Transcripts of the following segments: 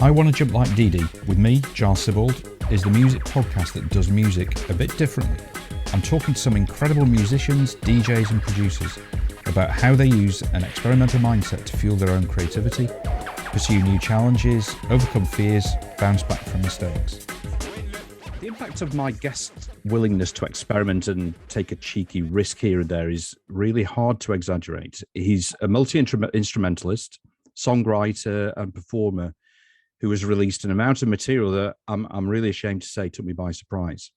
I Want to Jump Like Dee Dee, with me, Giles Sibbald, is the music podcast that does music a bit differently. I'm talking to some incredible musicians, DJs and producers about how they use an experimental mindset to fuel their own creativity, pursue new challenges, overcome fears, bounce back from mistakes. The impact of my guest's willingness to experiment and take a cheeky risk here and there is really hard to exaggerate. He's a multi-instrumentalist, songwriter and performer who has released an amount of material that I'm really ashamed to say took me by surprise.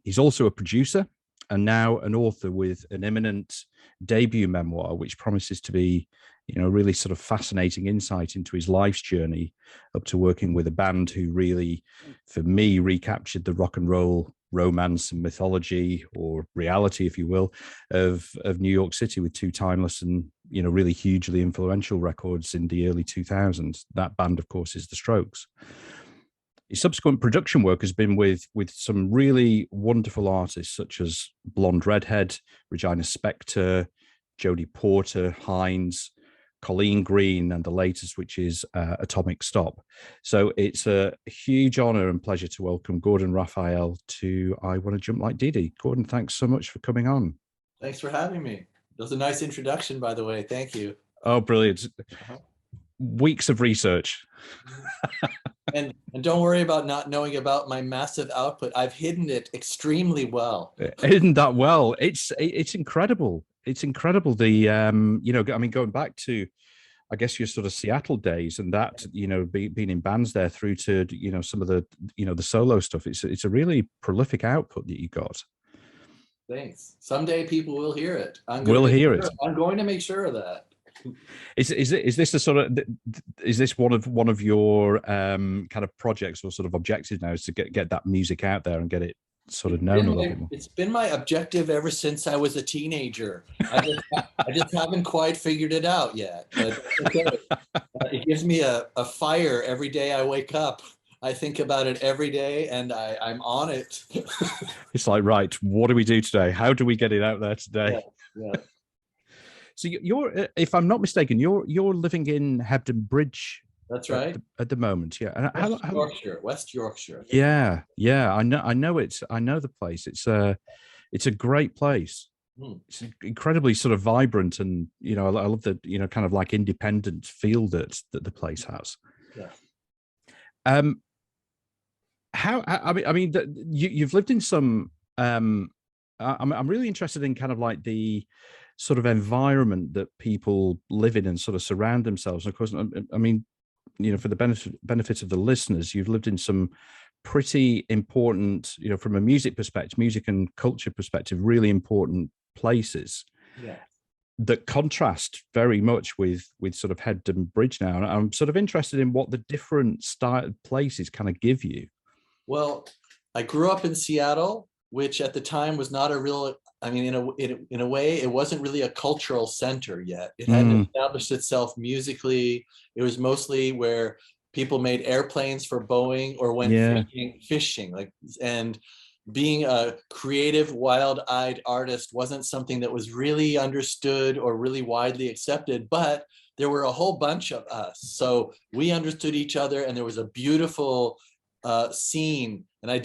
He's also a producer and now an author with an imminent debut memoir, which promises to be, really sort of fascinating insight into his life's journey up to working with a band who really, for me, recaptured the rock and roll romance and mythology, or reality, if you will, of New York City, with two timeless and, really hugely influential records in the early 2000s. That band, of course, is The Strokes. His subsequent production work has been with some really wonderful artists such as Blonde Redhead, Regina Spektor, Jody Porter, Hinds, Colleen Green, and the latest, which is Atomic Stop. So it's a huge honor and pleasure to welcome Gordon Raphael to I Want to Jump Like Dee Dee. Gordon, thanks so much for coming on. Thanks for having me. That was a nice introduction, by the way. Thank you. Oh, brilliant. Weeks of research. and don't worry about not knowing about my massive output. I've hidden it extremely well. Hidden that well. It's incredible. It's incredible. The going back to, I guess, your sort of Seattle days and that, being in bands there through to, some of the, the solo stuff. It's a really prolific output that you got. Thanks. Someday people will hear it. I'm going to make sure of that. Is this a sort of, is this one of your kind of projects or sort of objectives now, is to get that music out there and get it sort of known a little bit more? It's been my objective ever since I was a teenager. I just haven't quite figured it out yet. But it gives me a fire every day I wake up. I think about it every day, and I'm on it. It's like, right, what do we do today? How do we get it out there today? Yeah. So you're, if I'm not mistaken, you're living in Hebden Bridge. That's right. At the moment, yeah. And West Yorkshire. Yeah. I know it. I know the place. It's a great place. It's incredibly sort of vibrant, and I love the kind of like independent feel that the place has. Yeah. You've lived in some. I'm really interested in kind of like the sort of environment that people live in and sort of surround themselves. And of course, I mean, for the benefit of the listeners, you've lived in some pretty important, from a music perspective, music and culture perspective, really important places. Yeah. That contrast very much with sort of Hebden Bridge now. And I'm sort of interested in what the different places kind of give you. Well, I grew up in Seattle, which at the time was not a real, in a way, it wasn't really a cultural center yet. It hadn't established itself musically. It was mostly where people made airplanes for Boeing or went fishing. And being a creative, wild-eyed artist wasn't something that was really understood or really widely accepted, but there were a whole bunch of us. So we understood each other, and there was a beautiful scene. And I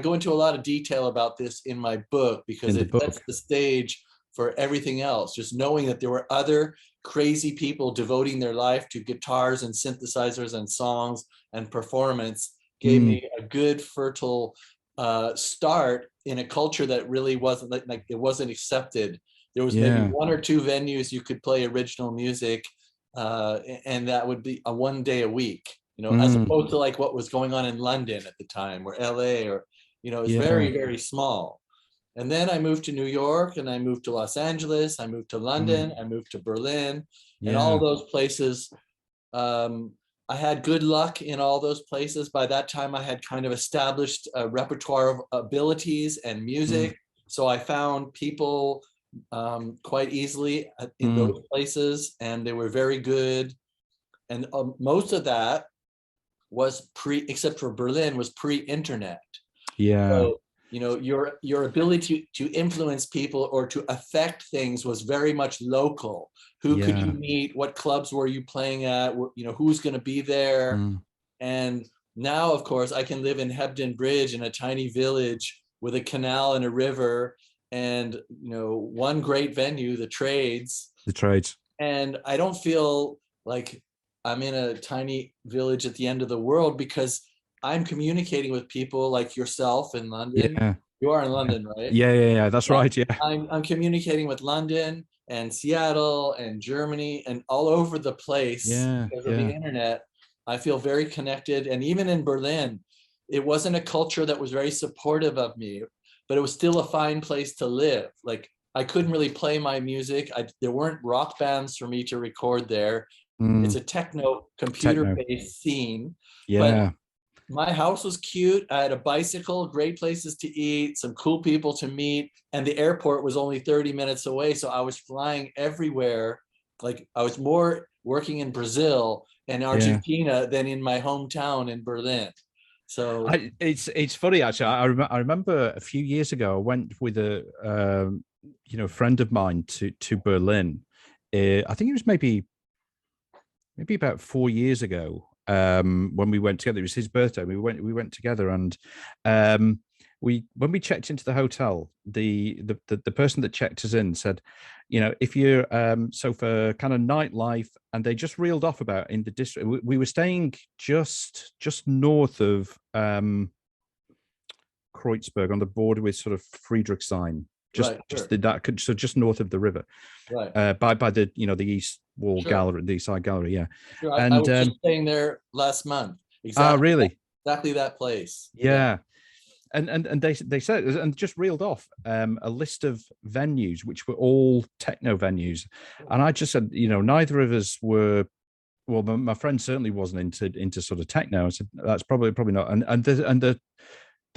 go into a lot of detail about this in my book, because it sets the stage for everything else. Just knowing that there were other crazy people devoting their life to guitars and synthesizers and songs and performance gave me a good, fertile start in a culture that really wasn't like it wasn't accepted. There was maybe one or two venues you could play original music, and that would be a one day a week. As opposed to like what was going on in London at the time, or LA, or, it's very, very small. And then I moved to New York, and I moved to Los Angeles, I moved to London, I moved to Berlin, and all those places. I had good luck in all those places. By that time, I had kind of established a repertoire of abilities and music. So I found people quite easily in those places, and they were very good. And most of that was except for Berlin, was pre-internet. Yeah. So, your ability to influence people or to affect things was very much local. who could you meet, what clubs were you playing at, you know, who's going to be there. And now, of course, I can live in Hebden Bridge in a tiny village with a canal and a river and, you know, one great venue, the Trades. And I don't feel like I'm in a tiny village at the end of the world, because I'm communicating with people like yourself in London. Yeah. You are in London, right? Yeah. That's right. Yeah. I'm communicating with London and Seattle and Germany and all over the place because of the internet. I feel very connected. And even in Berlin, it wasn't a culture that was very supportive of me, but it was still a fine place to live. Like, I couldn't really play my music. There weren't rock bands for me to record there. It's a techno computer-based scene. But my house was cute. I had a bicycle, great places to eat, some cool people to meet, and the airport was only 30 minutes away. So I was flying everywhere. Like, I was more working in Brazil and Argentina than in my hometown in Berlin. So it's funny, actually. I remember a few years ago, I went with a friend of mine to Berlin. I think it was maybe about 4 years ago, when we went together. It was his birthday. We went together, and when we checked into the hotel, the person that checked us in said, you know, if you're so for kind of nightlife, and they just reeled off about in the district. We were staying just north of Kreuzberg, on the border with sort of Friedrichshain, just north of the river, by the the East Wall Gallery, the East Side Gallery. Yeah. Sure. I was just staying there last month. Exactly. Really? Exactly that place. Yeah. And they said, and just reeled off a list of venues which were all techno venues, and I just said, you know, neither of us were. Well, my friend certainly wasn't into sort of techno. I said, that's probably not. And the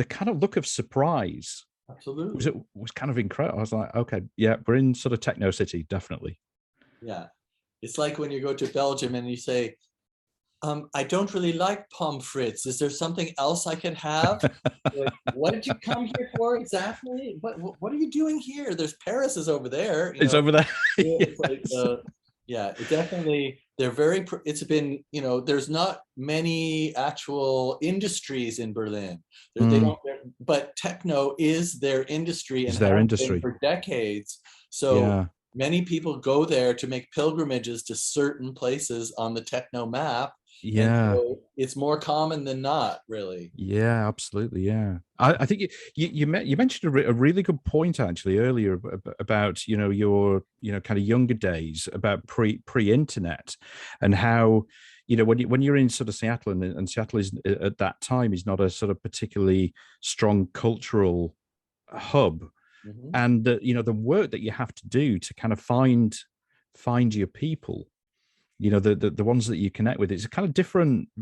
kind of look of surprise, absolutely, was kind of incredible. I was like, okay, yeah, we're in sort of techno city, definitely. Yeah, it's like when you go to Belgium and you say, I don't really like pommes frites. Is there something else I could have? Like, what did you come here for exactly? What are you doing here? There's Paris is over there. It's over there. It's like, it definitely. They're very. It's been, you know, there's not many actual industries in Berlin. They don't. But techno is their industry, and has been for decades. So many people go there to make pilgrimages to certain places on the techno map. Yeah, so it's more common than not, really. Yeah, absolutely. Yeah, I think you mentioned a really good point actually earlier about your kind of younger days, about pre-internet, and how when you're in sort of Seattle, and Seattle is at that time is not a sort of particularly strong cultural hub, and the work that you have to do to kind of find your people, the ones that you connect with. It's a kind of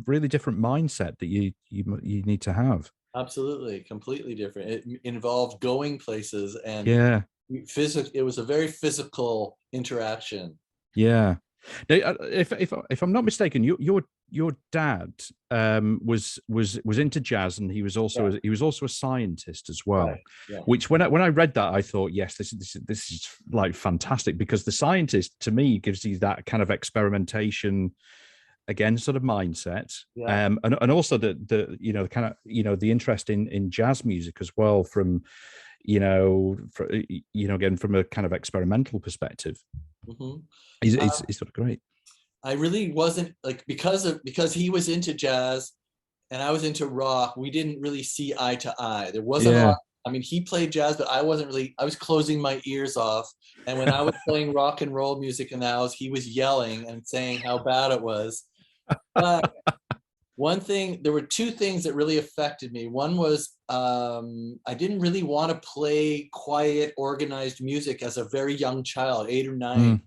really different mindset that you need to have. Absolutely, completely different. It involved going places, and it was a very physical interaction. Yeah. Now, if I'm not mistaken, your dad was into jazz, and he was also a scientist as well. Right. Yeah. Which when I read that, I thought, yes, this is like fantastic, because the scientist to me gives you that kind of experimentation, again, sort of mindset, and also the kind of the interest in jazz music as well, from again from a kind of experimental perspective. It's sort of great. I really wasn't like, because he was into jazz and I was into rock, we didn't really see eye to eye. There wasn't a lot. I mean, he played jazz, but I was closing my ears off. And when I was playing rock and roll music in the house, he was yelling and saying how bad it was. But there were two things that really affected me. One was I didn't really want to play quiet, organized music as a very young child, 8 or 9.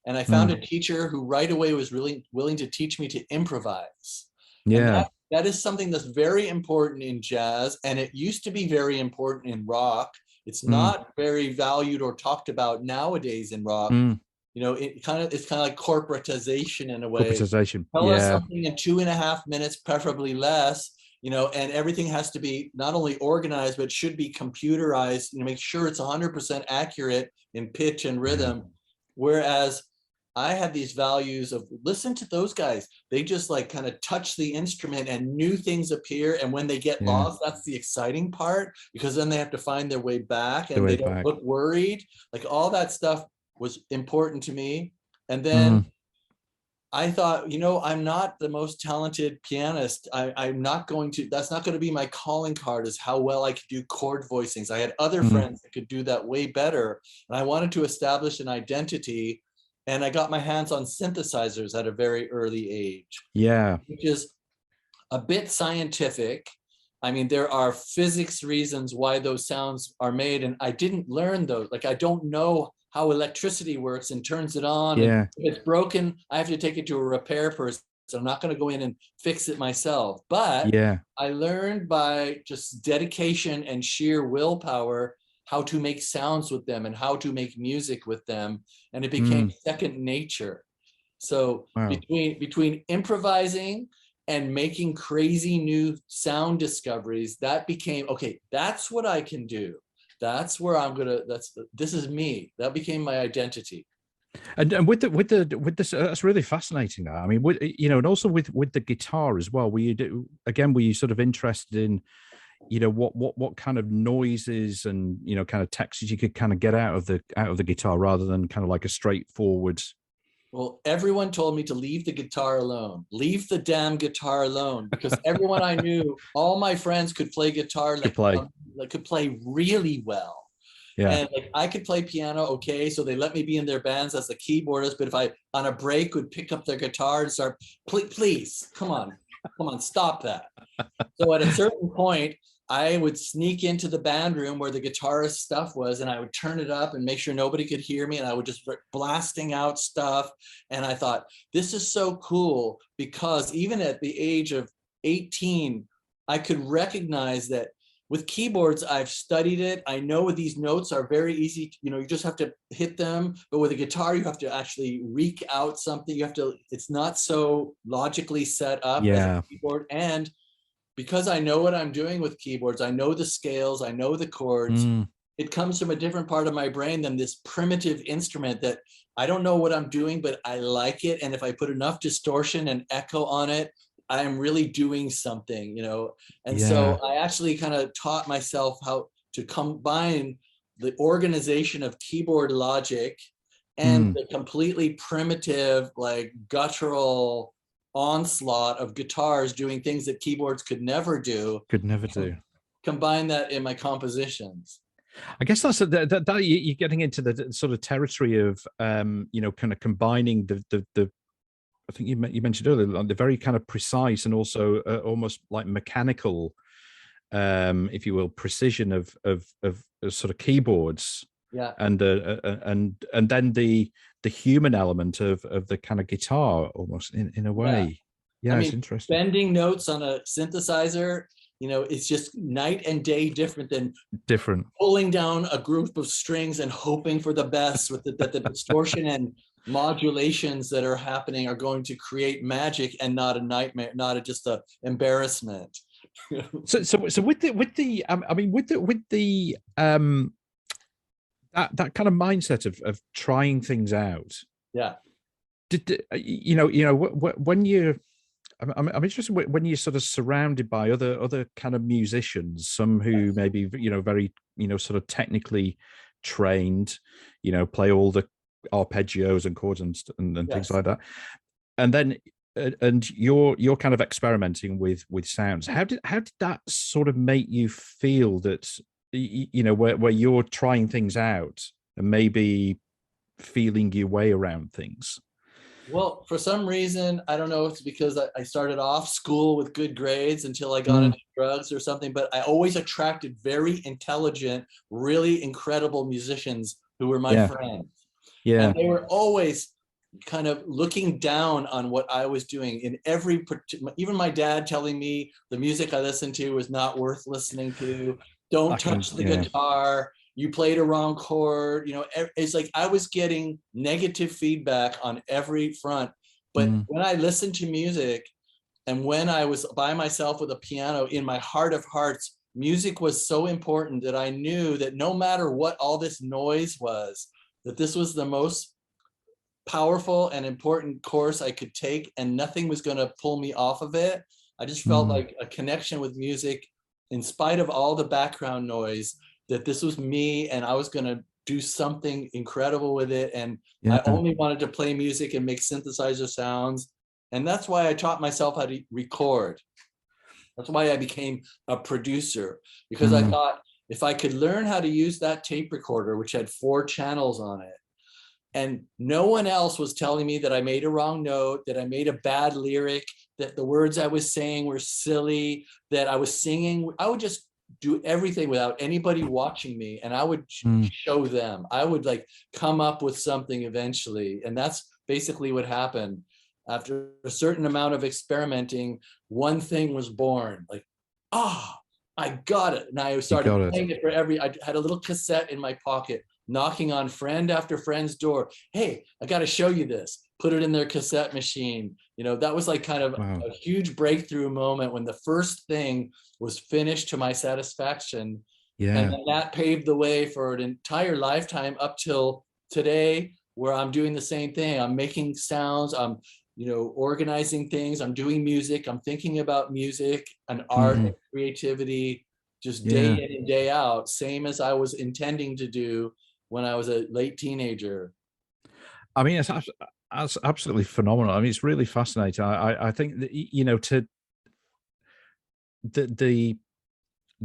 And I found a teacher who right away was really willing to teach me to improvise. Yeah. And that is something that's very important in jazz, and it used to be very important in rock. It's not very valued or talked about nowadays in rock. It's kind of like corporatization in a way. Tell us something in 2.5 minutes, preferably less. And everything has to be not only organized, but should be computerized. Make sure it's 100% accurate in pitch and rhythm. Whereas I had these values of listen to those guys. They just like kind of touch the instrument and new things appear. And when they get lost, that's the exciting part, because then they have to find their way back and they don't look worried. Like all that stuff was important to me. And then I thought, you know, I'm not the most talented pianist. I'm not going to, that's not going to be my calling card, is how well I could do chord voicings. I had other friends that could do that way better. And I wanted to establish an identity. And I got my hands on synthesizers at a very early age. Yeah. Which is a bit scientific. I mean, there are physics reasons why those sounds are made. And I didn't learn those. Like, I don't know how electricity works and turns it on. Yeah. And if it's broken, I have to take it to a repair person. So I'm not going to go in and fix it myself. But I learned by just dedication and sheer willpower how to make sounds with them and how to make music with them. And it became second nature. So between improvising and making crazy new sound discoveries, that became, okay, that's what I can do. That's where I'm gonna. This is me. That became my identity. And with this, that's really fascinating. That, I mean, you know, and also with the guitar as well. Were you sort of interested in, you know, what kind of noises and, you know, kind of textures you could kind of get out of the guitar, rather than kind of like a straightforward. Well, everyone told me to leave the guitar alone. Leave the damn guitar alone, because everyone I knew, all my friends could play guitar, could play really well. Yeah. And like I could play piano, okay, so they let me be in their bands as a keyboardist. But if I on a break would pick up their guitar and start, please, come on, stop that. So at a certain point, I would sneak into the band room where the guitarist stuff was, and I would turn it up and make sure nobody could hear me, and I would just start blasting out stuff. And I thought, this is so cool, because even at the age of 18, I could recognize that with keyboards, I've studied it. I know these notes are very easy, you know, you just have to hit them. But with a guitar, you have to actually wreak out something. You have to, it's not so logically set up as a keyboard. And because I know what I'm doing with keyboards, I know the scales, I know the chords, it comes from a different part of my brain than this primitive instrument that I don't know what I'm doing, but I like it. And if I put enough distortion and echo on it, I'm really doing something, you know? And so I actually kind of taught myself how to combine the organization of keyboard logic and the completely primitive, like guttural onslaught of guitars doing things that keyboards could never do. Combine that in my compositions. I guess that's that you're getting into the sort of territory of you know, kind of combining the I think you mentioned earlier, like the very kind of precise and also almost like mechanical, if you will, precision of sort of keyboards. Yeah. And then the human element of the kind of guitar, almost in a way. Yeah, I mean, it's interesting. Bending notes on a synthesizer, you know, it's just night and day different than pulling down a group of strings and hoping for the best with that the distortion and modulations that are happening are going to create magic and not a nightmare, not just a embarrassment. So with the that kind of mindset of trying things out. Yeah. Did you know when you? I'm interested when you're sort of surrounded by other kind of musicians, some who maybe, you know, very, you know, sort of technically trained, you know, play all the arpeggios and chords and things like that, and then and you're kind of experimenting with sounds. How did that sort of make you feel, that you know, where you're trying things out and maybe feeling your way around things? Well, for some reason, I don't know if it's because I started off school with good grades until I got into drugs or something, but I always attracted very intelligent, really incredible musicians who were my friends. Yeah. And they were always kind of looking down on what I was doing in every, even my dad telling me the music I listened to was not worth listening to. Don't touch the guitar. You played a wrong chord. You know, it's like I was getting negative feedback on every front. But when I listened to music, and when I was by myself with a piano, in my heart of hearts, music was so important that I knew that no matter what all this noise was, that this was the most powerful and important course I could take, and nothing was going to pull me off of it. I just felt like a connection with music, in spite of all the background noise, that this was me and I was going to do something incredible with it. And I only wanted to play music and make synthesizer sounds. And that's why I taught myself how to record. That's why I became a producer, because I thought if I could learn how to use that tape recorder, which had 4 channels on it, and no one else was telling me that I made a wrong note, that I made a bad lyric, that the words I was saying were silly, that I was singing, I would just do everything without anybody watching me, and I would show them. I would like come up with something eventually, and that's basically what happened. After a certain amount of experimenting, one thing was born. Like, I got it. And I started playing it for I had a little cassette in my pocket, knocking on friend after friend's door. Hey, I got to show you this. Put it in their cassette machine. You know, that was like kind of a huge breakthrough moment when the first thing was finished to my satisfaction. Yeah. And then that paved the way for an entire lifetime up till today, where I'm doing the same thing. I'm making sounds. I'm, you know, organizing things. I'm doing music. I'm thinking about music and art and creativity, just day in and day out, same as I was intending to do when I was a late teenager. I mean, it's absolutely phenomenal. I mean, it's really fascinating. I think that, you know,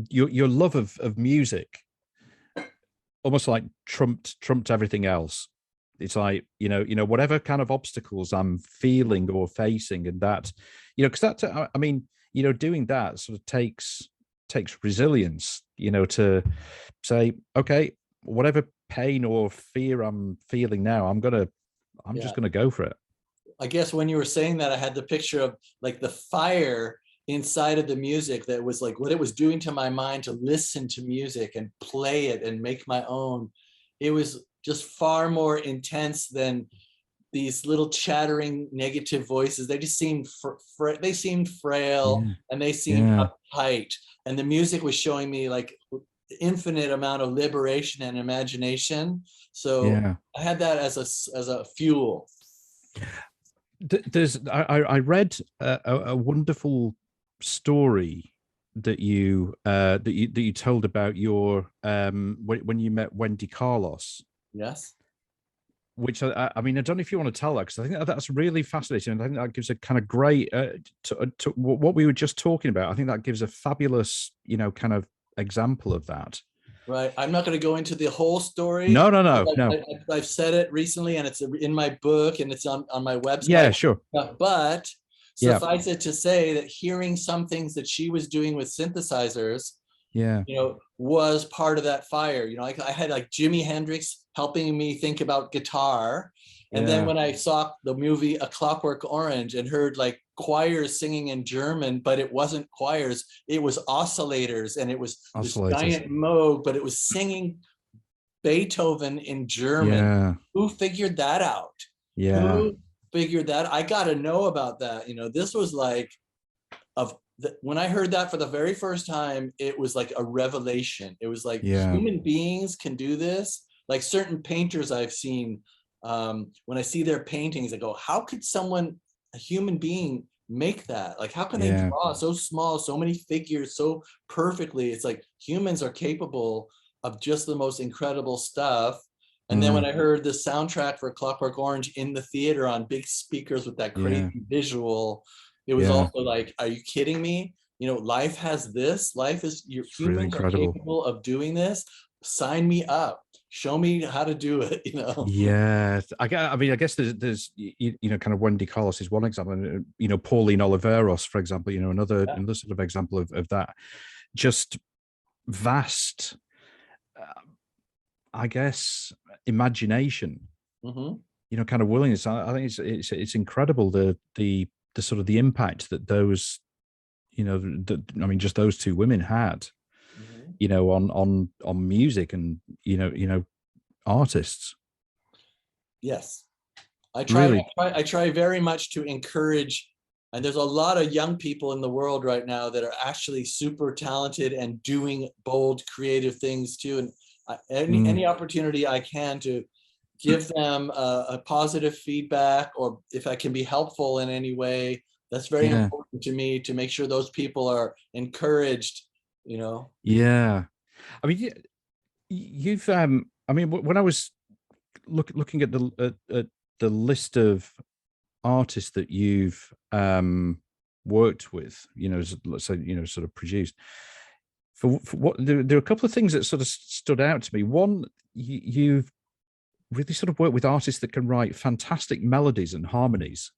your love of music almost like trumped everything else. It's like, you know, whatever kind of obstacles I'm feeling or facing, and that, you know, because that, I mean, you know, doing that sort of takes resilience, you know, to say, okay, whatever pain or fear I'm feeling now, I'm just gonna go for it. I guess when you were saying that, I had the picture of like the fire inside of the music, that was like what it was doing to my mind to listen to music and play it and make my own. It was just far more intense than these little chattering negative voices. They just seemed they seemed frail and they seemed uptight. And the music was showing me like infinite amount of liberation and imagination. So I had that as a fuel. I read a wonderful story that you told about your when you met Wendy Carlos. Yes. Which I mean, I don't know if you want to tell that, because I think that's really fascinating. I think that gives a kind of great to what we were just talking about. I think that gives a fabulous, you know, kind of example of that. Right. I'm not going to go into the whole story. No. I've said it recently, and it's in my book, and it's on my website. Yeah, sure. But suffice it to say that hearing some things that she was doing with synthesizers, you know, was part of that fire. You know, I had like Jimi Hendrix helping me think about guitar. And then when I saw the movie A Clockwork Orange and heard like choirs singing in German, but it wasn't choirs, it was oscillators, and it was this giant Moog, but it was singing Beethoven in German. Who figured that out? Who figured that? I got to know about that. You know, this was like, when I heard that for the very first time, it was like a revelation. It was like human beings can do this. Like certain painters I've seen, when I see their paintings, I go, how could a human being make that? Like, how can they draw so small, so many figures so perfectly? It's like humans are capable of just the most incredible stuff. And then when I heard the soundtrack for Clockwork Orange in the theater on big speakers with that crazy visual, it was also like, are you kidding me? You know, life has this. Humans really are capable of doing this. Sign me up. Show me how to do it, you know? Yeah. I mean, I guess there's you know, kind of Wendy Carlos is one example, and, you know, Pauline Oliveros, for example, you know, another sort of example of that. Just vast, I guess, imagination, you know, kind of willingness. I think it's incredible the sort of the impact that those, you know, I mean, just those two women had, you know, on music and, you know, artists. Yes. I try very much to encourage, and there's a lot of young people in the world right now that are actually super talented and doing bold, creative things too. And any opportunity I can to give them a positive feedback, or if I can be helpful in any way. That's very important to me, to make sure those people are encouraged, you know. Yeah. I mean, you've I mean, when I was looking at the list of artists that you've worked with, you know, let's say, you know, sort of produced, for what there are a couple of things that sort of stood out to me. One, you've really sort of worked with artists that can write fantastic melodies and harmonies,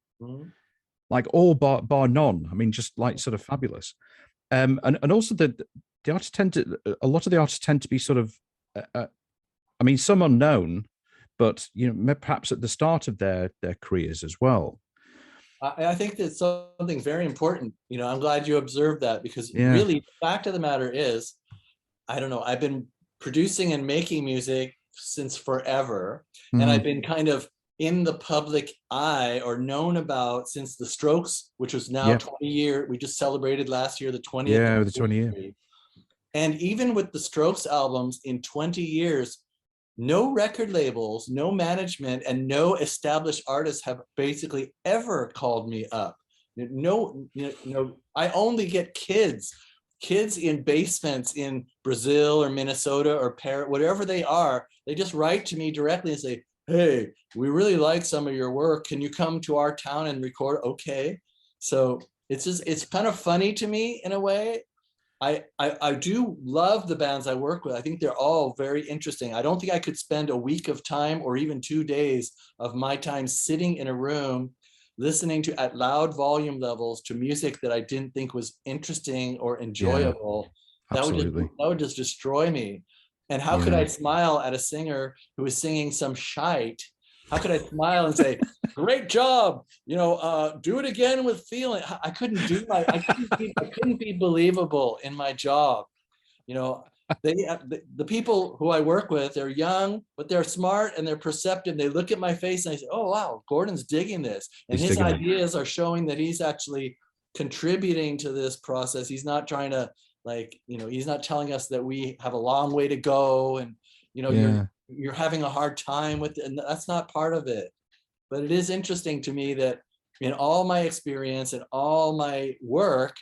like all bar none. I mean, just like sort of fabulous. And also the artists tend to, a lot of the artists tend to be sort of, I mean, some unknown, but you know, perhaps at the start of their careers as well. I think that's something very important. You know, I'm glad you observed that, because really the fact of the matter is, I don't know, I've been producing and making music since forever. And I've been kind of in the public eye, or known about, since the Strokes, which was now 20 years. We just celebrated last year the 20th. Yeah, the 20 year. And even with the Strokes albums, in 20 years, no record labels, no management, and no established artists have basically ever called me up. No, I only get kids in basements in Brazil or Minnesota or Paris, whatever they are. They just write to me directly and say, hey, we really like some of your work. Can you come to our town and record? Okay. So it's kind of funny to me in a way. I do love the bands I work with. I think they're all very interesting. I don't think I could spend a week of time, or even 2 days of my time, sitting in a room listening to, at loud volume levels, to music that I didn't think was interesting or enjoyable. Absolutely. That would just destroy me. And how could I smile at a singer who is singing some shite? How could I smile and say, great job, you know, do it again with feeling? I couldn't be believable in my job. You know, the people who I work with, they're young, but they're smart and they're perceptive. They look at my face and I say, oh, wow, Gordon's digging this. And his ideas are showing that he's actually contributing to this process. He's not trying to, like, you know, he's not telling us that we have a long way to go, and, you know, you're having a hard time with it, and that's not part of it. But it is interesting to me that in all my experience and all my work,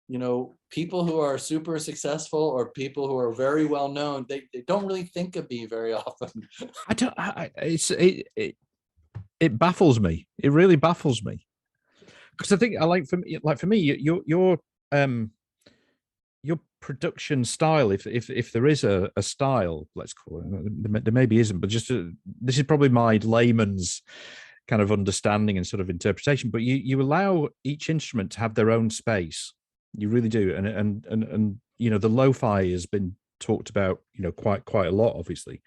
you know, people who are super successful, or people who are very well known, they don't really think of me very often. It baffles me. It really baffles me, because I think for me, your production style, if there is a style, let's call it, there maybe isn't, but just this is probably my layman's kind of understanding and sort of interpretation. But you allow each instrument to have their own space. You really do, and you know, the lo-fi has been talked about, you know, quite a lot, obviously.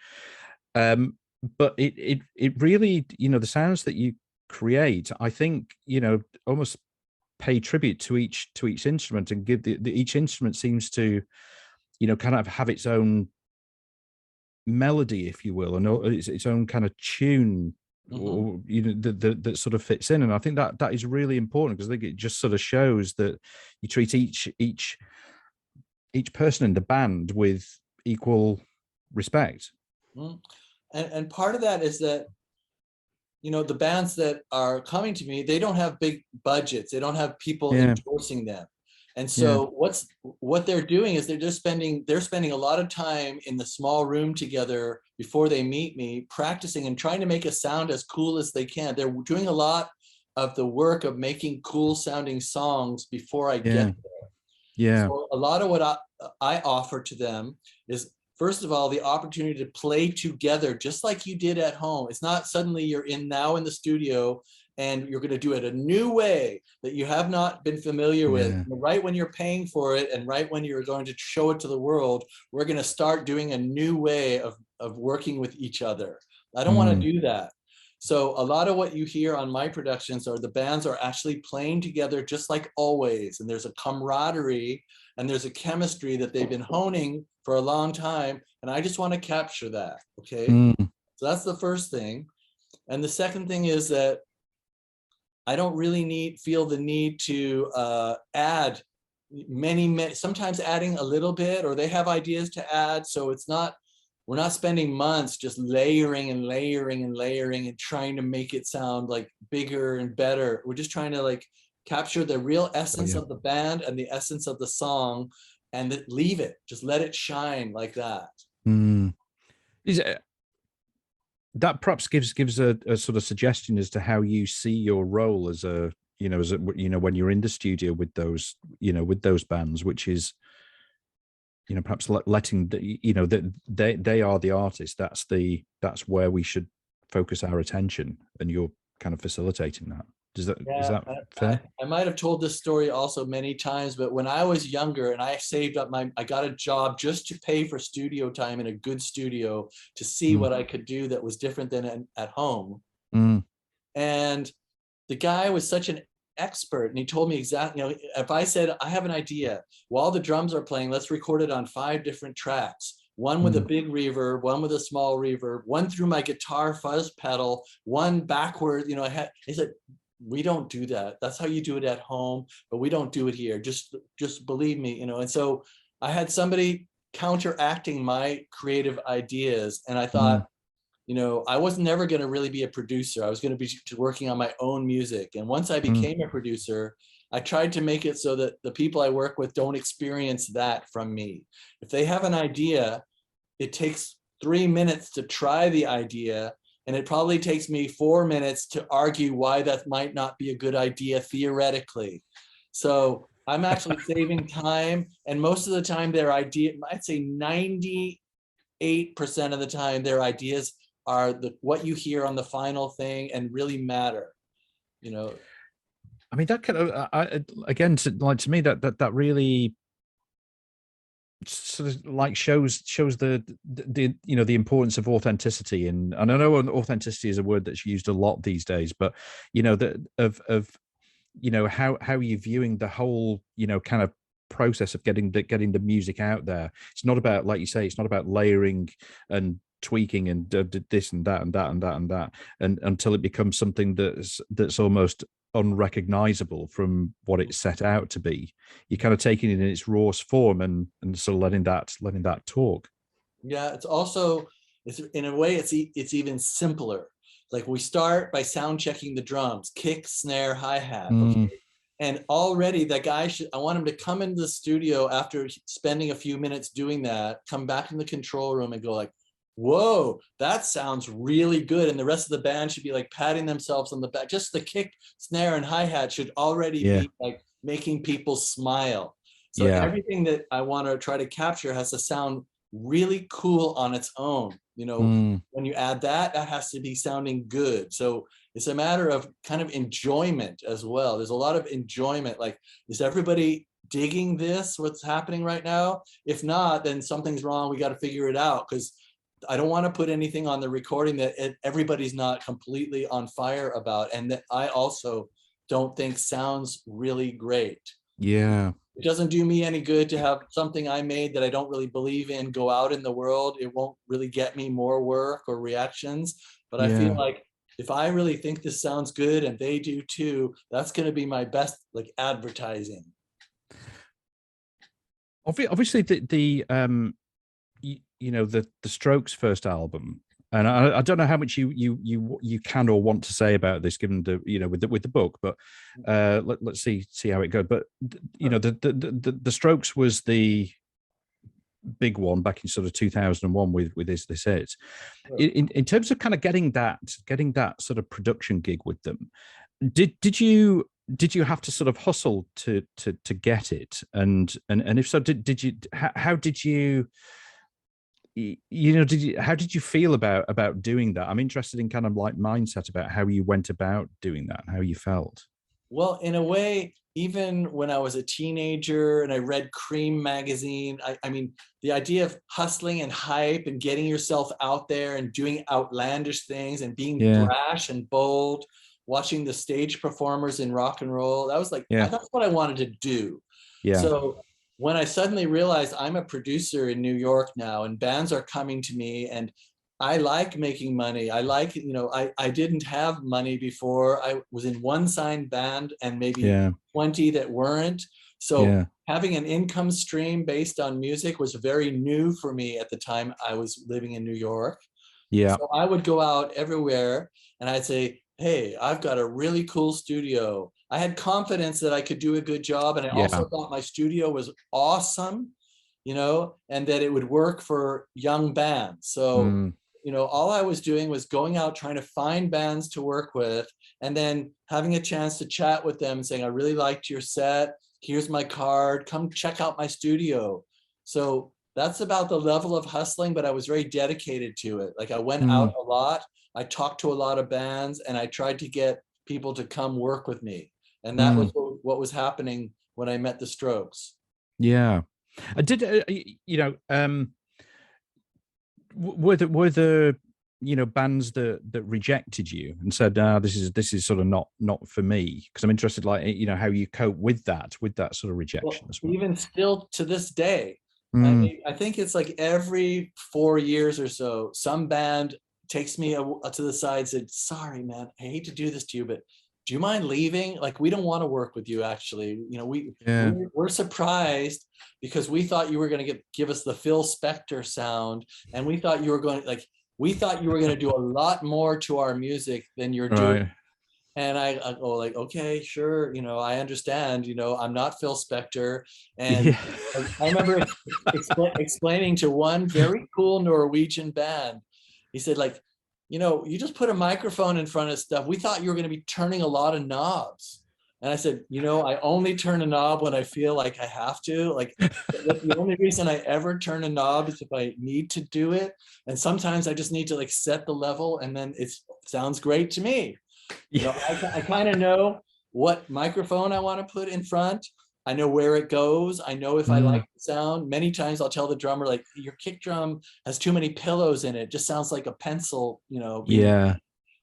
But it really, you know, the sounds that you create, I think, you know, almost pay tribute to each instrument, and give each instrument seems to, you know, kind of have its own melody, if you will, and its own kind of tune, or you know, that sort of fits in. And I think that is really important, because I think it just sort of shows that you treat each person in the band with equal respect. And part of that is that, you know, the bands that are coming to me, they don't have big budgets. They don't have people endorsing them. And so what they're doing is they're spending a lot of time in the small room together before they meet me, practicing and trying to make a sound as cool as they can. They're doing a lot of the work of making cool sounding songs before I get there. Yeah. So a lot of what I offer to them is, first of all, the opportunity to play together, just like you did at home. It's not suddenly you're now in the studio and you're going to do it a new way that you have not been familiar with. Right when you're paying for it, and right when you're going to show it to the world, we're going to start doing a new way of working with each other. I don't want to do that. So a lot of what you hear on my productions are the bands are actually playing together just like always. And there's a camaraderie and there's a chemistry that they've been honing for a long time. And I just want to capture that. Okay. So that's the first thing. And the second thing is that I don't really feel the need to add many, sometimes adding a little bit, or they have ideas to add. So it's not we're not spending months just layering and layering and layering and trying to make it sound like bigger and better. We're just trying to like capture the real essence of the band and the essence of the song, and leave it, just let it shine like that. Is it, that perhaps gives a sort of suggestion as to how you see your role as a, when you're in the studio with those, with those bands, which is, perhaps letting that they are the artist. That's where we should focus our attention, and you're kind of facilitating that. Is that fair? I might have told this story also many times, but when I was younger and I saved up I got a job just to pay for studio time in a good studio to see what I could do that was different than at home. And the guy was such an expert, and he told me exactly, if I said, I have an idea, while the drums are playing, let's record it on 5 different tracks. One with a big reverb, one with a small reverb, one through my guitar fuzz pedal, one backward, he said, we don't do that. That's how you do it at home, but we don't do it here. Just believe me, And so I had somebody counteracting my creative ideas, and I thought, I was never going to really be a producer. I was going to be working on my own music. And once I became a producer, I tried to make it so that the people I work with don't experience that from me. If they have an idea, it takes 3 minutes to try the idea, and it probably takes me 4 minutes to argue why that might not be a good idea theoretically. So I'm actually saving time, and most of the time their idea, I'd say 98% of the time, their ideas are what you hear on the final thing and really matter. I mean, that kind of again, to me, that really sort of like shows the the importance of authenticity. And I know authenticity is a word that's used a lot these days, but how you're viewing the whole kind of process of getting the music out there. It's not about, like you say, it's not about layering and tweaking and this and that and that and that and that, and until it becomes something that's almost unrecognizable from what it's set out to be. You're kind of taking it in its rawest form and sort of letting that talk. Yeah, it's in a way it's even simpler. Like, we start by sound checking the drums, kick, snare, hi-hat. Okay? And already that guy I want him to come into the studio after spending a few minutes doing that, come back in the control room and go like, whoa, that sounds really good. And the rest of the band should be like patting themselves on the back. Just the kick, snare, and hi-hat should already be like making people smile. So everything that I want to try to capture has to sound really cool on its own. When you add that has to be sounding good. So it's a matter of kind of enjoyment as well. There's a lot of enjoyment. Like, is everybody digging this, what's happening right now? If not, then something's wrong. We got to figure it out, because I don't want to put anything on the recording that everybody's not completely on fire about, and that I also don't think sounds really great. Yeah. It doesn't do me any good to have something I made that I don't really believe in go out in the world. It won't really get me more work or reactions. But I feel like if I really think this sounds good and they do too, that's going to be my best like advertising. Obviously, the Strokes' first album, and I don't know how much you can or want to say about this, given the with the book, but let's see how it goes. But the Strokes was the big one back in sort of 2001 with Is This It? In terms of kind of getting that sort of production gig with them, did you have to sort of hustle to get it, and if so, how did you how did you feel about doing that? I'm interested in kind of like mindset about how you went about doing that, how you felt. Well, in a way, even when I was a teenager and I read Cream magazine, I mean, the idea of hustling and hype and getting yourself out there and doing outlandish things and being brash and bold, watching the stage performers in rock and roll, that was like, that's what I wanted to do. So when I suddenly realized I'm a producer in New York now, and bands are coming to me, and I like making money. I like, I didn't have money before. I was in one signed band and maybe 20 that weren't. So having an income stream based on music was very new for me at the time I was living in New York. Yeah. So I would go out everywhere and I'd say, hey, I've got a really cool studio. I had confidence that I could do a good job. And I also thought my studio was awesome, you know, and that it would work for young bands. So, you know, all I was doing was going out trying to find bands to work with and then having a chance to chat with them and saying, I really liked your set. Here's my card. Come check out my studio. So that's about the level of hustling, but I was very dedicated to it. Like I went out a lot. I talked to a lot of bands and I tried to get people to come work with me. And that was what was happening when I met the Strokes. Yeah. I did, you know, were the you know, bands that rejected you and said, this is sort of not for me? Because I'm interested, like, you know, how you cope with that sort of rejection as well. Even still to this day, I mean, I think it's like every 4 years or so, some band takes me to the side and said, sorry, man, I hate to do this to you, but do you mind leaving? Like, we don't want to work with you, actually. You know, we're surprised because we thought you were going to give us the Phil Spector sound. And we thought you were going to do a lot more to our music than you're doing. And I go like, okay, sure. You know, I understand, you know, I'm not Phil Spector. And I remember explaining to one very cool Norwegian band, he said, like, you know, you just put a microphone in front of stuff. We thought you were going to be turning a lot of knobs. And I said, you know, I only turn a knob when I feel like I have to. Like, the only reason I ever turn a knob is if I need to do it. And sometimes I just need to like set the level and then it sounds great to me. You know, I kind of know what microphone I want to put in front. I know where it goes. I know if I like the sound. Many times I'll tell the drummer, like, your kick drum has too many pillows in it. It just sounds like a pencil, you know.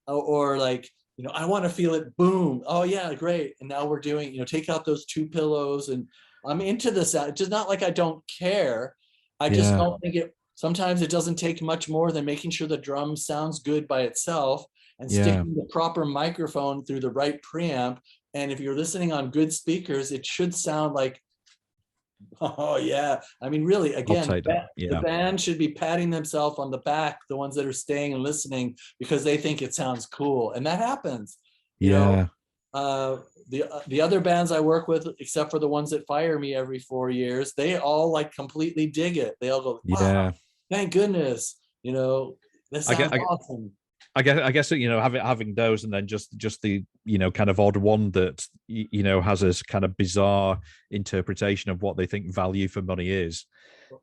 Or like, you know, I want to feel it boom. Oh yeah, great. And now we're doing, you know, take out those 2 pillows and I'm into the sound. It's just not like I don't care. I just don't think sometimes it doesn't take much more than making sure the drum sounds good by itself and sticking the proper microphone through the right preamp. And if you're listening on good speakers, it should sound like, oh yeah. I mean, really, again, the band should be patting themselves on the back, the ones that are staying and listening, because they think it sounds cool. And that happens. You know, the other bands I work with, except for the ones that fire me every 4 years, they all like completely dig it. They all go, wow, thank goodness, you know, this sounds awesome. I guess you know, having those and then just the, you know, kind of odd one that, you know, has a kind of bizarre interpretation of what they think value for money is,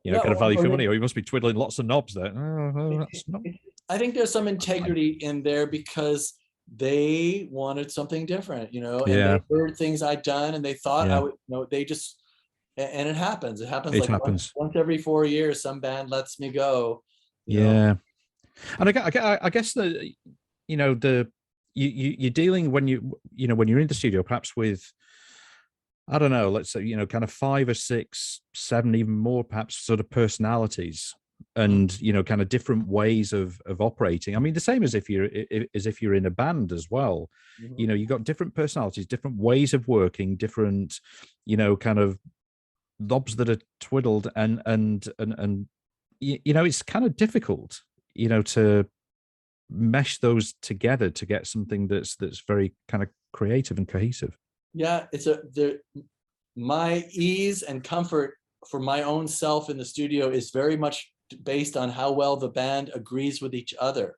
you know, kind of value for money, or you must be twiddling lots of knobs there. That's not... I think there's some integrity in there because they wanted something different, you know, and they heard things I'd done and they thought I would, you know, they just, and it happens. It happens like once every 4 years, some band lets me go. You know? And I guess that, you know, you're dealing when when you're in the studio, perhaps with, I don't know, let's say, you know, kind of 5 or 6, 7, even more, perhaps, sort of personalities and, you know, kind of different ways of operating. I mean, the same as if you're in a band as well. You know, you've got different personalities, different ways of working, different, you know, kind of knobs that are twiddled, and you know, it's kind of difficult, you know, to mesh those together to get something that's very kind of creative and cohesive. Yeah, it's my ease and comfort for my own self in the studio is very much based on how well the band agrees with each other.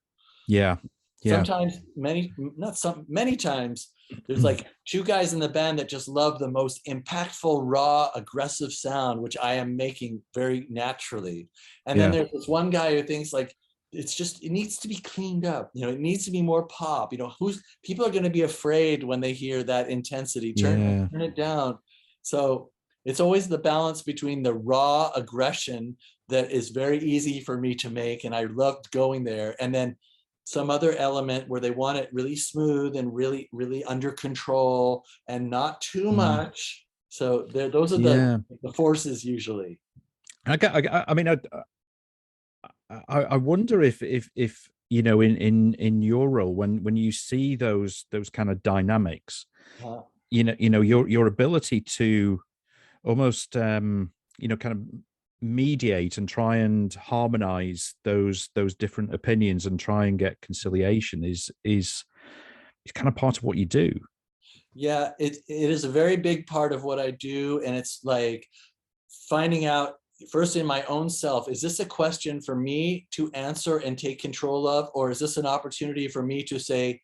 Sometimes, many times there's like 2 guys in the band that just love the most impactful, raw, aggressive sound, which I am making very naturally. And then there's this one guy who thinks like, it needs to be cleaned up. You know, it needs to be more pop. You know, people are going to be afraid when they hear that intensity. Turn it down. So it's always the balance between the raw aggression that is very easy for me to make, and I loved going there, and then some other element where they want it really smooth and really, really under control and not too much. So those are the forces usually. I mean, I wonder if you know, in your role, when you see those kind of dynamics, you know your ability to almost you know, kind of mediate and try and harmonize those different opinions and try and get conciliation is kind of part of what you do. Yeah, it is a very big part of what I do. And it's like finding out first in my own self, is this a question for me to answer and take control of, or is this an opportunity for me to say,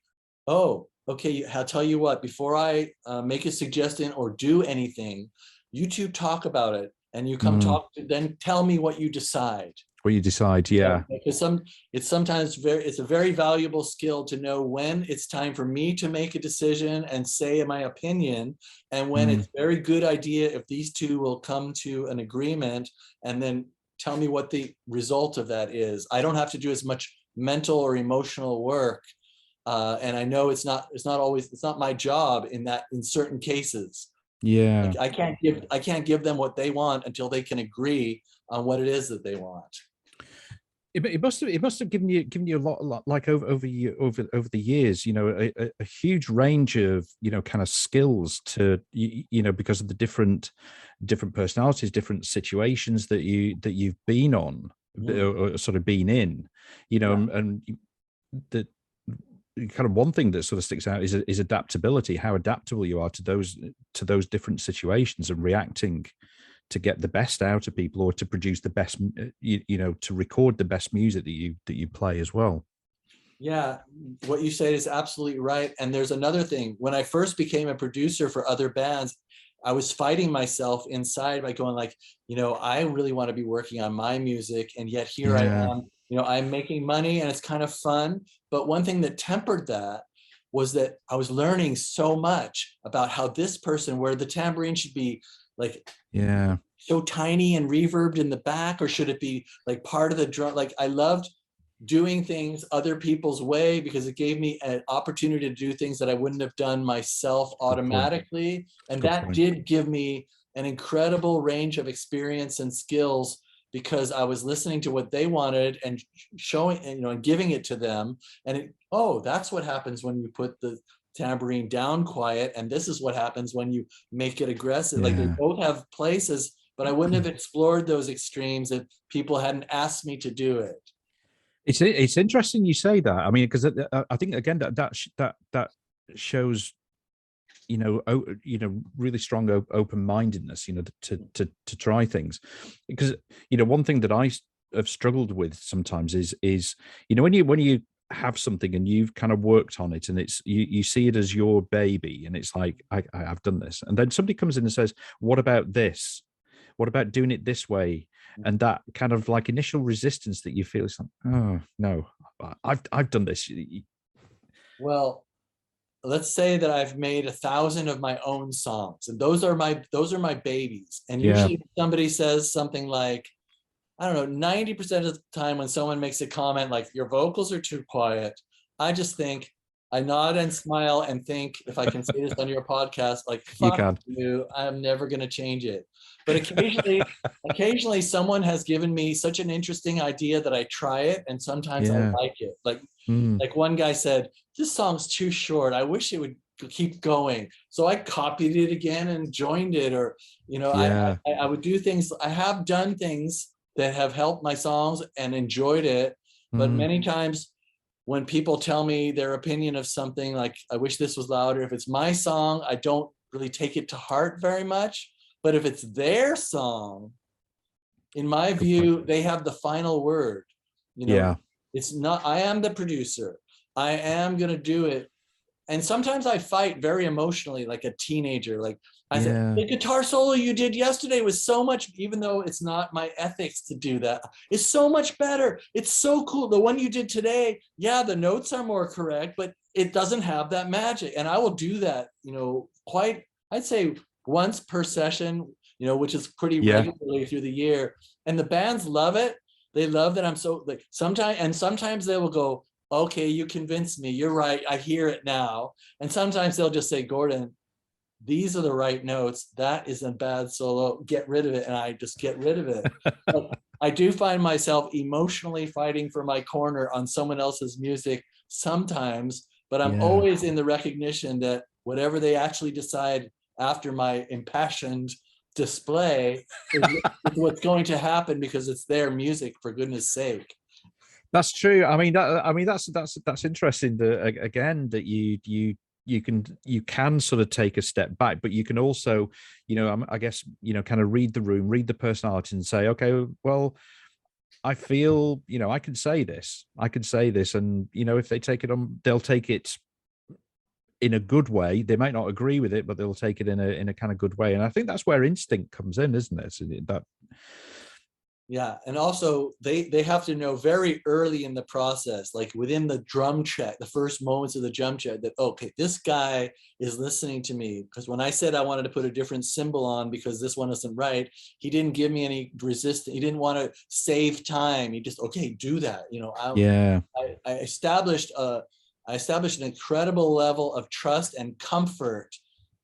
oh, okay, I'll tell you what, before I make a suggestion or do anything, you two talk about it and you come talk, then tell me what you decide. What you decide, yeah. Because it's sometimes it's a very valuable skill to know when it's time for me to make a decision and say my opinion, and when it's a very good idea if these two will come to an agreement and then tell me what the result of that is. I don't have to do as much mental or emotional work, and I know it's not my job in certain cases. Yeah, like I can't give them what they want until they can agree on what it is that they want. It must have given you a lot like over the years, you know, a huge range of, you know, kind of skills to, you know, because of the different personalities, different situations that you've been on, or sort of been in, you know, and the kind of one thing that sort of sticks out is adaptability, how adaptable you are to those different situations and reacting to get the best out of people, or to produce the best, you know, to record the best music that you play as well. Yeah, what you say is absolutely right. And there's another thing. When I first became a producer for other bands, I was fighting myself inside by going like, you know, I really want to be working on my music, and yet here I am, you know, I'm making money and it's kind of fun. But one thing that tempered that was that I was learning so much about how this person, where the tambourine should be like, so tiny and reverbed in the back, or should it be like part of the drum? Like, I loved doing things other people's way because it gave me an opportunity to do things that I wouldn't have done myself automatically. And that did give me an incredible range of experience and skills, because I was listening to what they wanted and showing, you know, and giving it to them. And that's what happens when you put the tambourine down quiet, and this is what happens when you make it aggressive. Like, they both have places, but I wouldn't have explored those extremes if people hadn't asked me to do it. It's interesting you say that. I mean, because I think again that shows, you know, really strong open-mindedness, you know, to try things. Because, you know, one thing that I have struggled with sometimes is, you know, when you have something and you've kind of worked on it and it's you see it as your baby, and it's like, I've done this, and then somebody comes in and says, what about this? What about doing it this way? And that kind of like initial resistance that you feel, is like, oh no, I've done this. Well, let's say that I've made 1,000 of my own songs, and those are my babies. And usually somebody says something like, I don't know, 90% of the time when someone makes a comment like, your vocals are too quiet, I just think, I nod and smile and think, if I can say this on your podcast, like, fuck you, I'm never going to change it. But occasionally someone has given me such an interesting idea that I try it, and sometimes I like it. Like one guy said, this song's too short, I wish it would keep going. So I copied it again and joined it, or, you know, I would do things. I have done things that have helped my songs and enjoyed it. But many times when people tell me their opinion of something, like, I wish this was louder, if it's my song, I don't really take it to heart very much. But if it's their song, in my view, they have the final word. You know, it's not, I am the producer, I am going to do it. And sometimes I fight very emotionally, like a teenager. Like, I said, the guitar solo you did yesterday was so much, even though it's not my ethics to do that, it's so much better. It's so cool. The one you did today, the notes are more correct, but it doesn't have that magic. And I will do that, you know, I'd say once per session, you know, which is pretty regularly through the year. And the bands love it. They love that I'm so, like, sometimes they will go, okay, you convinced me, you're right, I hear it now. And sometimes they'll just say, Gordon, these are the right notes, that is a bad solo, get rid of it. And I just get rid of it. But I do find myself emotionally fighting for my corner on someone else's music sometimes, but I'm always in the recognition that whatever they actually decide after my impassioned display is what's going to happen because it's their music, for goodness sake. That's true. I mean, that's interesting. That again, that you can sort of take a step back, but you can also, I guess, kind of read the room, read the personality, and say, okay, well, I feel, I can say this, and if they take it on, they'll take it in a good way. They might not agree with it, but they'll take it in a kind of good way. And I think that's where instinct comes in, isn't it? So that. Yeah, and also they have to know very early in the process, like within the drum check, the first moments of the drum check, that okay, this guy is listening to me, because when I said I wanted to put a different cymbal on because this one isn't right, he didn't give me any resistance. He didn't want to save time. He just, okay, do that. I established an incredible level of trust and comfort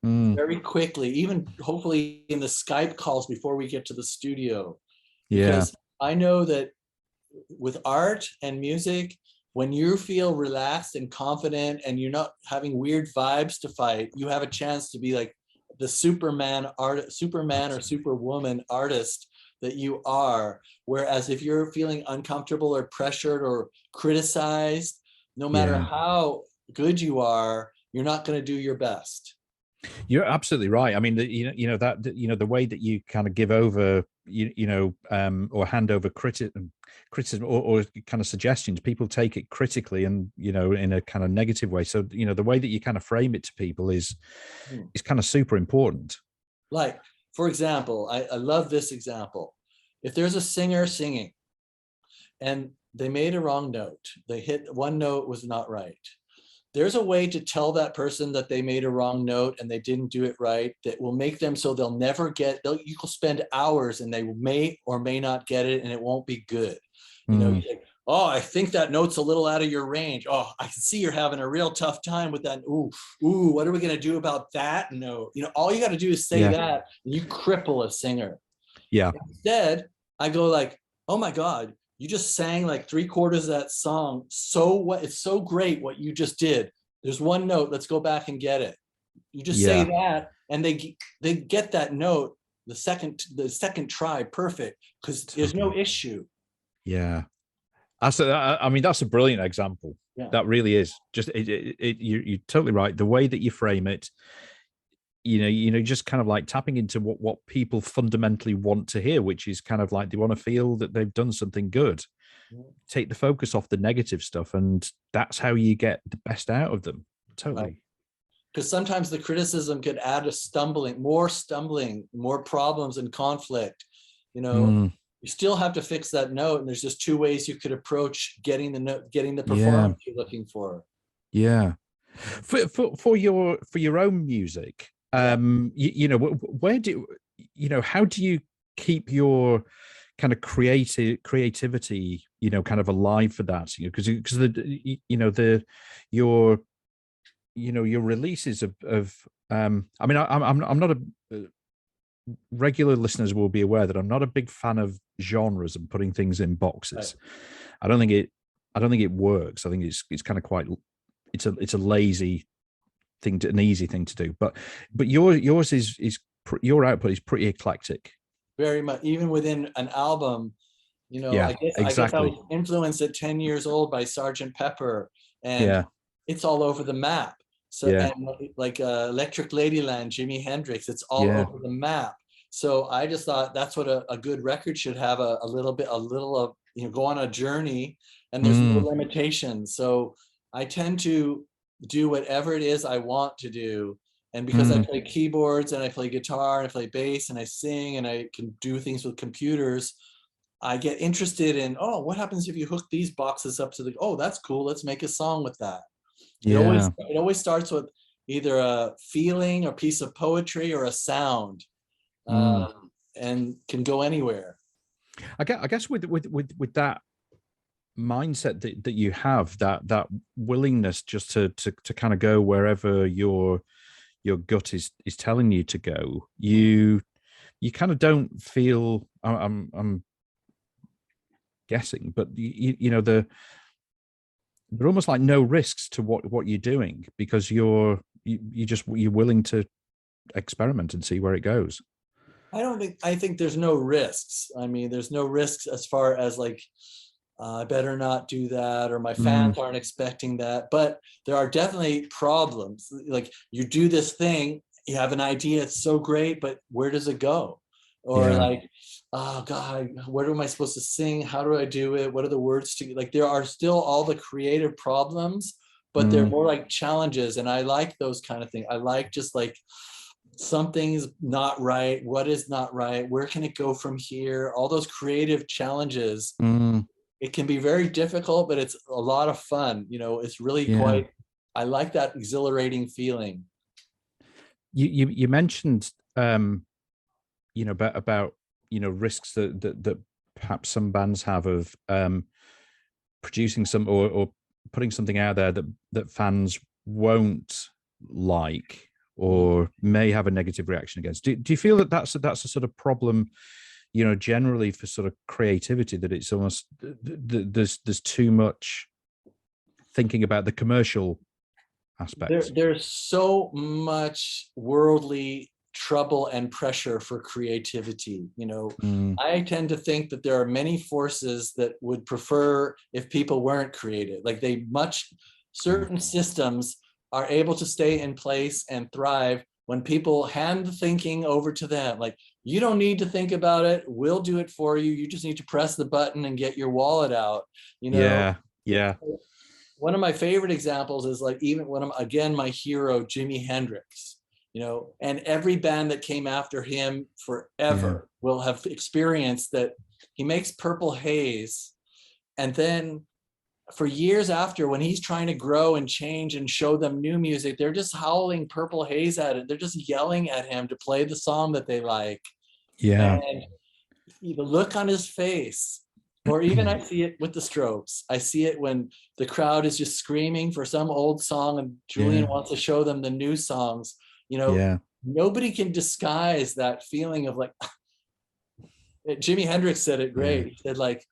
very quickly, even hopefully in the Skype calls before we get to the studio. Because I know that with art and music, when you feel relaxed and confident and you're not having weird vibes to fight, you have a chance to be like the Superman or Superwoman artist that you are. Whereas if you're feeling uncomfortable or pressured or criticized, no matter how good you are, you're not going to do your best. You're absolutely right. I mean, the way that you kind of give over, or hand over criticism or kind of suggestions, people take it critically and, in a kind of negative way. So, the way that you kind of frame it to people is kind of super important. Like, for example, I love this example. If there's a singer singing and they made a wrong note, they hit one note was not right. There's a way to tell that person that they made a wrong note and they didn't do it right that will make them so they'll never get, you will spend hours and they may or may not get it and it won't be good. You think, oh, I think that note's a little out of your range. Oh, I can see you're having a real tough time with that. Ooh, what are we going to do about that note? All you got to do is say that and you cripple a singer. Yeah. Instead, I go like, oh my God, you just sang like 3/4 of that song. So what? It's so great what you just did. There's one note. Let's go back and get it. You just say that, and they get that note the second try, perfect, because there's no issue. Yeah, that's a brilliant example. Yeah. That really is. Just you're totally right. The way that you frame it, just kind of like tapping into what people fundamentally want to hear, which is kind of like they want to feel that they've done something good. Take the focus off the negative stuff, and that's how you get the best out of them. Totally. Because sometimes the criticism could add more problems and conflict. You still have to fix that note, and there's just two ways you could approach getting the note, getting the performance you're looking for. Yeah. For your own music, where do how do you keep your kind of creativity kind of alive for that, because your releases of I mean, I'm not a regular listeners will be aware that I'm not a big fan of genres and putting things in boxes. Right. I don't think it works. I think it's kind of quite, it's a lazy thing, an easy thing to do. But yours is your output is pretty eclectic. Very much, even within an album. I guess I was influenced at 10 years old by Sgt. Pepper, and it's all over the map. So and like Electric Ladyland, Jimi Hendrix, it's all over the map. So I just thought that's what a good record should have, a little of, go on a journey, and there's no limitations. So I tend to do whatever it is I want to do. And because I play keyboards and I play guitar and I play bass and I sing and I can do things with computers, I get interested in, what happens if you hook these boxes up to that's cool, let's make a song with that. It always starts with either a feeling, a piece of poetry, or a sound, and can go anywhere. I guess with that mindset that you have, that willingness just to kind of go wherever your gut is telling you to go, you kind of don't feel, I'm guessing, but they're almost like no risks to what you're doing, because you're willing to experiment and see where it goes. I think there's no risks. I mean, there's no risks as far as like, I better not do that, or my fans aren't expecting that. But there are definitely problems. Like, you do this thing, you have an idea, it's so great, but where does it go? Or like, oh God, what am I supposed to sing? How do I do it? What are the words to, like, there are still all the creative problems, but they're more like challenges. And I like those kind of things. I like just like, something's not right. What is not right? Where can it go from here? All those creative challenges. It can be very difficult, but it's a lot of fun. You know, it's really quite, I like that exhilarating feeling. You mentioned you know, about you know, risks that perhaps some bands have of producing some, or putting something out there that fans won't like, or may have a negative reaction against. Do you feel that that's a sort of problem, you know, generally for sort of creativity, that it's almost there's too much thinking about the commercial aspects? There's so much worldly trouble and pressure for creativity. You know, I tend to think that there are many forces that would prefer if people weren't creative. Like, certain systems are able to stay in place and thrive when people hand the thinking over to them. Like, you don't need to think about it, we'll do it for you. You just need to press the button and get your wallet out, you know? Yeah. One of my favorite examples is like, even when again, my hero, Jimi Hendrix, you know, and every band that came after him forever will have experienced that. He makes Purple Haze, and then for years after, when he's trying to grow and change and show them new music, they're just howling Purple Haze at it. They're just yelling at him to play the song that they like. And the look on his face, or even I see it with the Strokes. I see it when the crowd is just screaming for some old song and Julian wants to show them the new songs. You know, nobody can disguise that feeling of like, Jimi Hendrix said it great. He said like,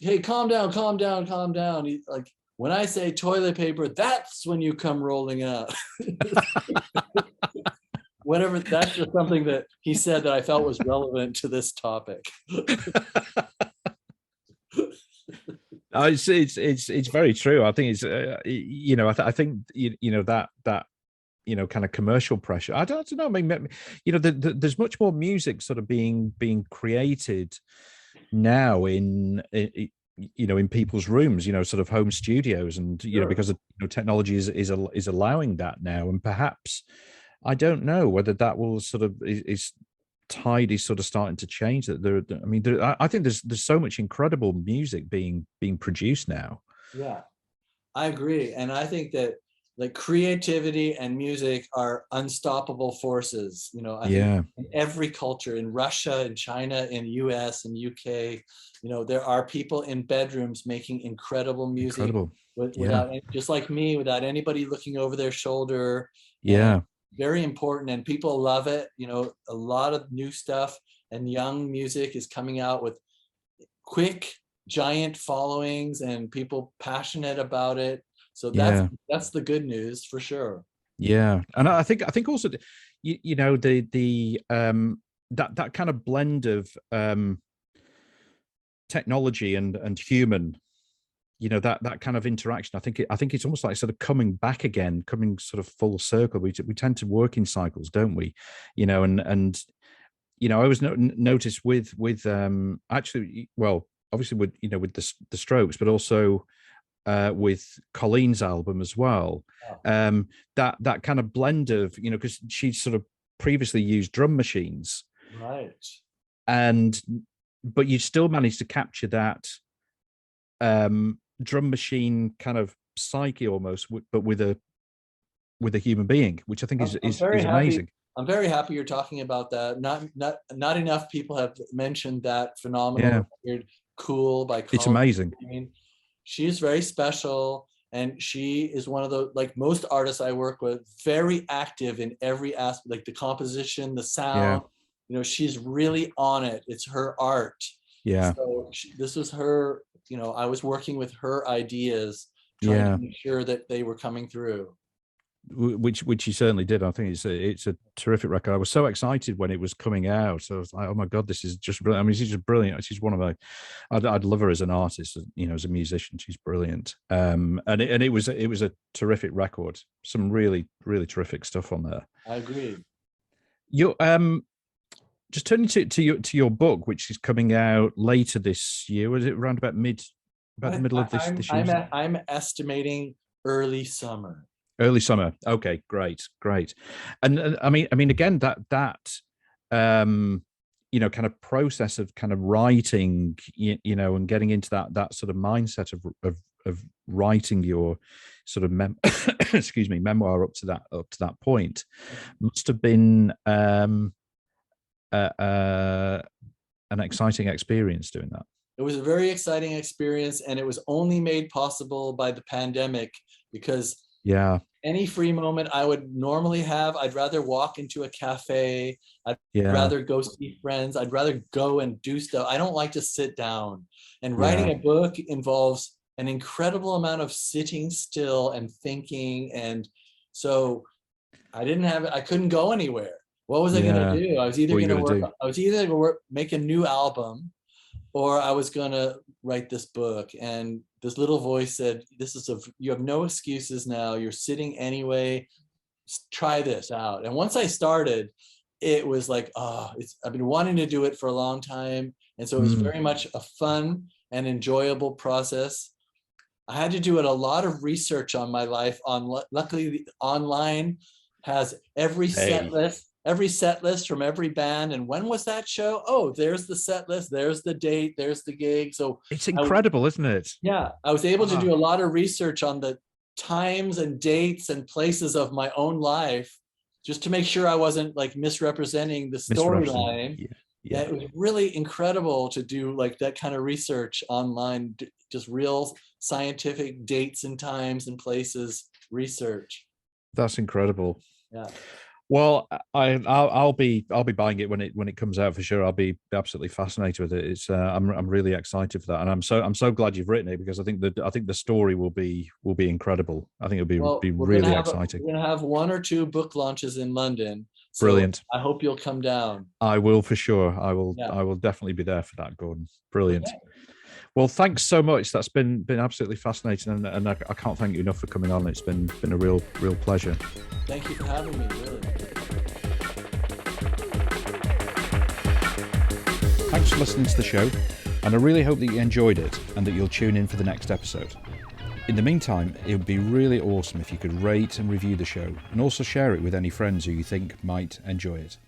hey, calm down. He, like, when I say toilet paper, that's when you come rolling out. Whatever, that's just something that he said that I felt was relevant to this topic. It's very true. I think it's you know, I think you know, that you know, kind of commercial pressure. I don't know. I mean, you know, there's much more music sort of being created now in you know, in people's rooms, you know, sort of home studios, and you know, because of, you know, technology is allowing that now. And perhaps, I don't know whether that will sort of is tide is sort of starting to change. That I mean, I think there's so much incredible music being produced now. Yeah, I agree. And I think that like creativity and music are unstoppable forces. You know, I think in every culture, in Russia, in China, in US, and UK, you know, there are people in bedrooms making incredible music without, just like me, without anybody looking over their shoulder. And very important, and people love it. You know, a lot of new stuff and young music is coming out with quick, giant followings and people passionate about it. So that's the good news for sure. And I think also, you know, the that kind of blend of technology and human, you know, that kind of interaction. I think it's almost like sort of coming back again, coming sort of full circle. We tend to work in cycles, don't we? You know, and you know, I always notice with actually, well, obviously with, you know, with the Strokes, but also with Colleen's album as well. That kind of blend of, you know, because she sort of previously used drum machines, right? But you still managed to capture that drum machine kind of psyche almost, but with a human being, which I think is amazing. I'm very happy you're talking about that. Not enough people have mentioned that phenomenal record, Cool by Colleen. It's amazing. I mean, she's very special, and she is one of the, like most artists I work with, very active in every aspect, like the composition, the sound. You know, she's really on it. It's her art. So this was her, you know, I was working with her ideas, trying to make sure that they were coming through. which he certainly did. I think it's a terrific record. I was so excited when it was coming out. So I was like, oh my god, this is just brilliant. I mean, she's just brilliant. She's one of my, I'd love her as an artist, you know, as a musician. She's brilliant. And it was a terrific record. Some really terrific stuff on there. I agree. You just turning to your book, which is coming out later this year. Was it around about the middle of this year? I'm estimating early summer. Early summer. Okay, great. And I mean, again, that you know, kind of process of kind of writing, you know, and getting into that sort of mindset of writing your sort of memoir up to that point must have been an exciting experience doing that. It was a very exciting experience, and it was only made possible by the pandemic, because any free moment I would normally have, I'd rather walk into a cafe, I'd rather go see friends, I'd rather go and do stuff. I don't like to sit down. And writing a book involves an incredible amount of sitting still and thinking. And so I couldn't go anywhere. What was I going to do? I was either going to make a new album, or I was going to write this book. And this little voice said, you have no excuses now. You're sitting anyway. Try this out. And once I started, it was like, I've been wanting to do it for a long time. And so it was very much a fun and enjoyable process. I had to do a lot of research on my life. Luckily, the online has every set list from every band. And when was that show? Oh, there's the set list, there's the date, there's the gig. So it's incredible, isn't it? Yeah, I was able to do a lot of research on the times and dates and places of my own life, just to make sure I wasn't like misrepresenting the storyline. Yeah, it was really incredible to do like that kind of research online, just real scientific dates and times and places research. That's incredible. Yeah. Well, I'll be buying it when it comes out for sure. I'll be absolutely fascinated with it. It's I'm really excited for that, and I'm so glad you've written it, because I think the story will be incredible. I think it'll be really exciting. We're gonna have 1 or 2 book launches in London. So brilliant. I hope you'll come down. I will for sure. I will definitely be there for that, Gordon. Brilliant. Okay. Well, thanks so much. That's been absolutely fascinating, and I can't thank you enough for coming on. It's been a real pleasure. Thank you for having me. Really. Thanks for listening to the show, and I really hope that you enjoyed it and that you'll tune in for the next episode. In the meantime, it would be really awesome if you could rate and review the show, and also share it with any friends who you think might enjoy it.